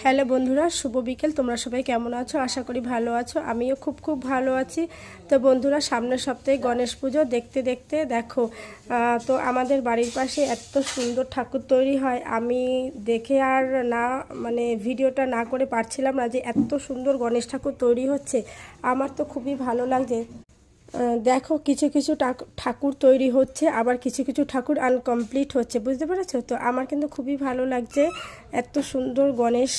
Hello বন্ধুরা, শুভ বিকেল। তোমরা সবাই কেমন আছো? আশা করি ভালো আছো। আমিও খুব ভালো আছি। তো বন্ধুরা, সামনের সপ্তাহে গণেশ পুজো। দেখতে দেখতে দেখো, তো আমাদের বাড়ির পাশে এত সুন্দর ঠাকুর তৈরি হয়। আমি দেখে আর না ভিডিওটা না করে পারছিলাম না যে এত সুন্দর গণেশ ঠাকুর তৈরি হচ্ছে। আমার তো খুবই ভালো লাগছে। দেখো, কিছু কিছু ঠাকুর তৈরি হচ্ছে, আবার কিছু কিছু ঠাকুর আনকমপ্লিট হচ্ছে, বুঝতে পেরেছো? তো আমার কিন্তু খুবই ভালো লাগছে। এত সুন্দর গণেশ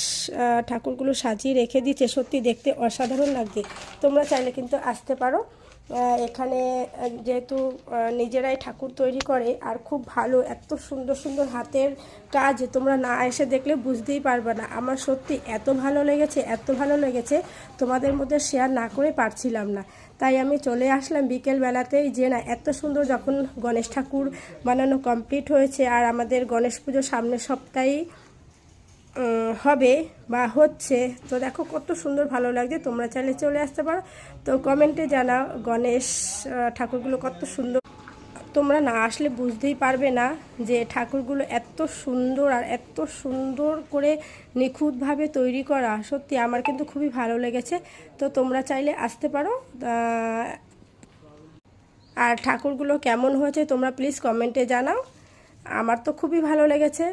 ঠাকুরগুলো সাজিয়ে রেখে দিচ্ছে, সত্যি দেখতে অসাধারণ লাগছে। তোমরা চাইলে কিন্তু আসতে পারো এখানে। যেহেতু নিজেরাই ঠাকুর তৈরি করে, আর খুব ভালো, এত সুন্দর সুন্দর হাতের কাজ, তোমরা না এসে দেখলে বুঝতেই পারবে না। আমার সত্যি এত ভালো লেগেছে, এত ভালো লেগেছে, তোমাদের মধ্যে শেয়ার না করে পারছিলাম না। তাই আমি চলে আসলাম বিকেলবেলাতেই, যে না, এত সুন্দর যখন গণেশ ঠাকুর বানানো কমপ্লিট হয়েছে, আর আমাদের গণেশ পুজো সামনের সপ্তাহেই হবে বা হচ্ছে, তো দেখো কত সুন্দর ভালো লাগছে। তোমরা চাইলে চলে আসতে পারো। তো কমেন্টে জানাও গণেশ ঠাকুরগুলো কত সুন্দর। তোমরা না আসলে বুঝতেই পারবে না যে ঠাকুরগুলো এত সুন্দর, আর এত সুন্দর করে নিখুঁতভাবে তৈরি করা। সত্যি আমার কিন্তু খুবই ভালো লেগেছে। তো তোমরা চাইলে আসতে পারো। আর ঠাকুরগুলো কেমন হয়েছে তোমরা প্লিজ কমেন্টে জানাও। আমার তো খুবই ভালো লেগেছে।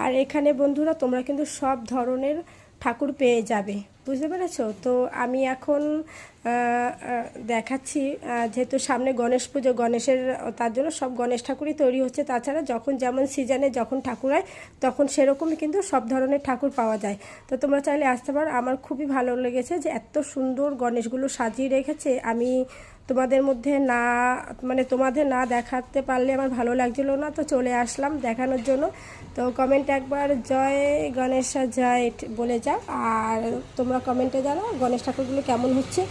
আর এখানে বন্ধুরা, তোমরা কিন্তু সব ধরনের ঠাকুর পেয়ে যাবে, বুঝতে পেরেছো? তো আমি এখন দেখাচ্ছি, যেহেতু সামনে গণেশ পুজো, গণেশের তার জন্য সব গণেশ ঠাকুরই তৈরি হচ্ছে। তাছাড়া যখন যেমন সিজনে যখন ঠাকুর হয়, তখন সেরকমই কিন্তু সব ধরনের ঠাকুর পাওয়া যায়। তো তোমরা চাইলে আসতে পারো। আমার খুবই ভালো লেগেছে যে এত সুন্দর গণেশগুলো সাজিয়ে রেখেছে। আমি তোমাদের না দেখাতে পারলে আমার ভালো লাগছিল না, তো চলে আসলাম দেখানোর জন্য। তো কমেন্টে একবার জয় গণেশা জয় বলে যাও, আর তোমরা কমেন্টে জানাও গণেশ ঠাকুরগুলো কেমন হচ্ছে।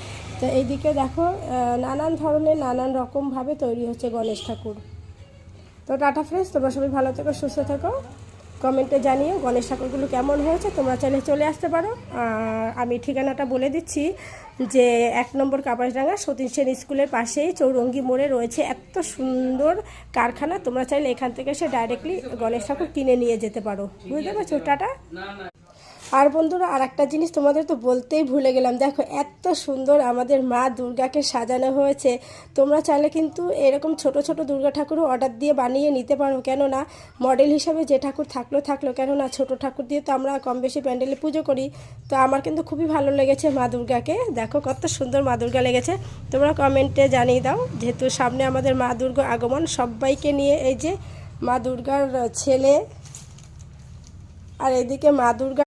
তো এইদিকে দেখো, নানান ধরনের নানান রকমভাবে তৈরি হচ্ছে গণেশ ঠাকুর। তো টাটা ফ্রেন্ডস, তোমরা সবাই ভালো থেকো, সুস্থ থেকো। কমেন্টে জানিও গণেশ ঠাকুরগুলো কেমন হয়েছে। তোমরা চাইলে চলে আসতে পারো। আমি ঠিকানাটা বলে দিচ্ছি, যে 1 নম্বর কাপাসডাঙ্গা সতীশ সেন স্কুলের পাশেই চৌরঙ্গি মোড়ে রয়েছে এত সুন্দর কারখানা। তোমরা চাইলে এখান থেকে এসে ডাইরেক্টলি গণেশ ঠাকুর কিনে নিয়ে যেতে পারো, বুঝতে পারছো? টাটা। আর বন্ধুরা, আর একটা জিনিস তোমাদের তো বলতেই ভুলে গেলাম। দেখো, এত সুন্দর আমাদের মা দুর্গাকে সাজানো হয়েছে। তোমরা চাইলে কিন্তু এরকম ছোট ছোট দুর্গা ঠাকুরও অর্ডার দিয়ে বানিয়ে নিতে পারো। কেননা মডেল হিসাবে যে ঠাকুর থাকলো, কেননা ছোট ঠাকুর দিয়ে তো আমরা কম বেশি প্যান্ডেলে পুজো করি। তো আমার কিন্তু খুবই ভালো লেগেছে মা দুর্গাকে। দেখো কত সুন্দর মা দুর্গা লেগেছে। তোমরা কমেন্টে জানিয়ে দাও। যেহেতু সামনে আমাদের মা দুর্গা আগমন, সবাইকে নিয়ে এই যে মা দুর্গার ছেলে, আর এদিকে মা দুর্গা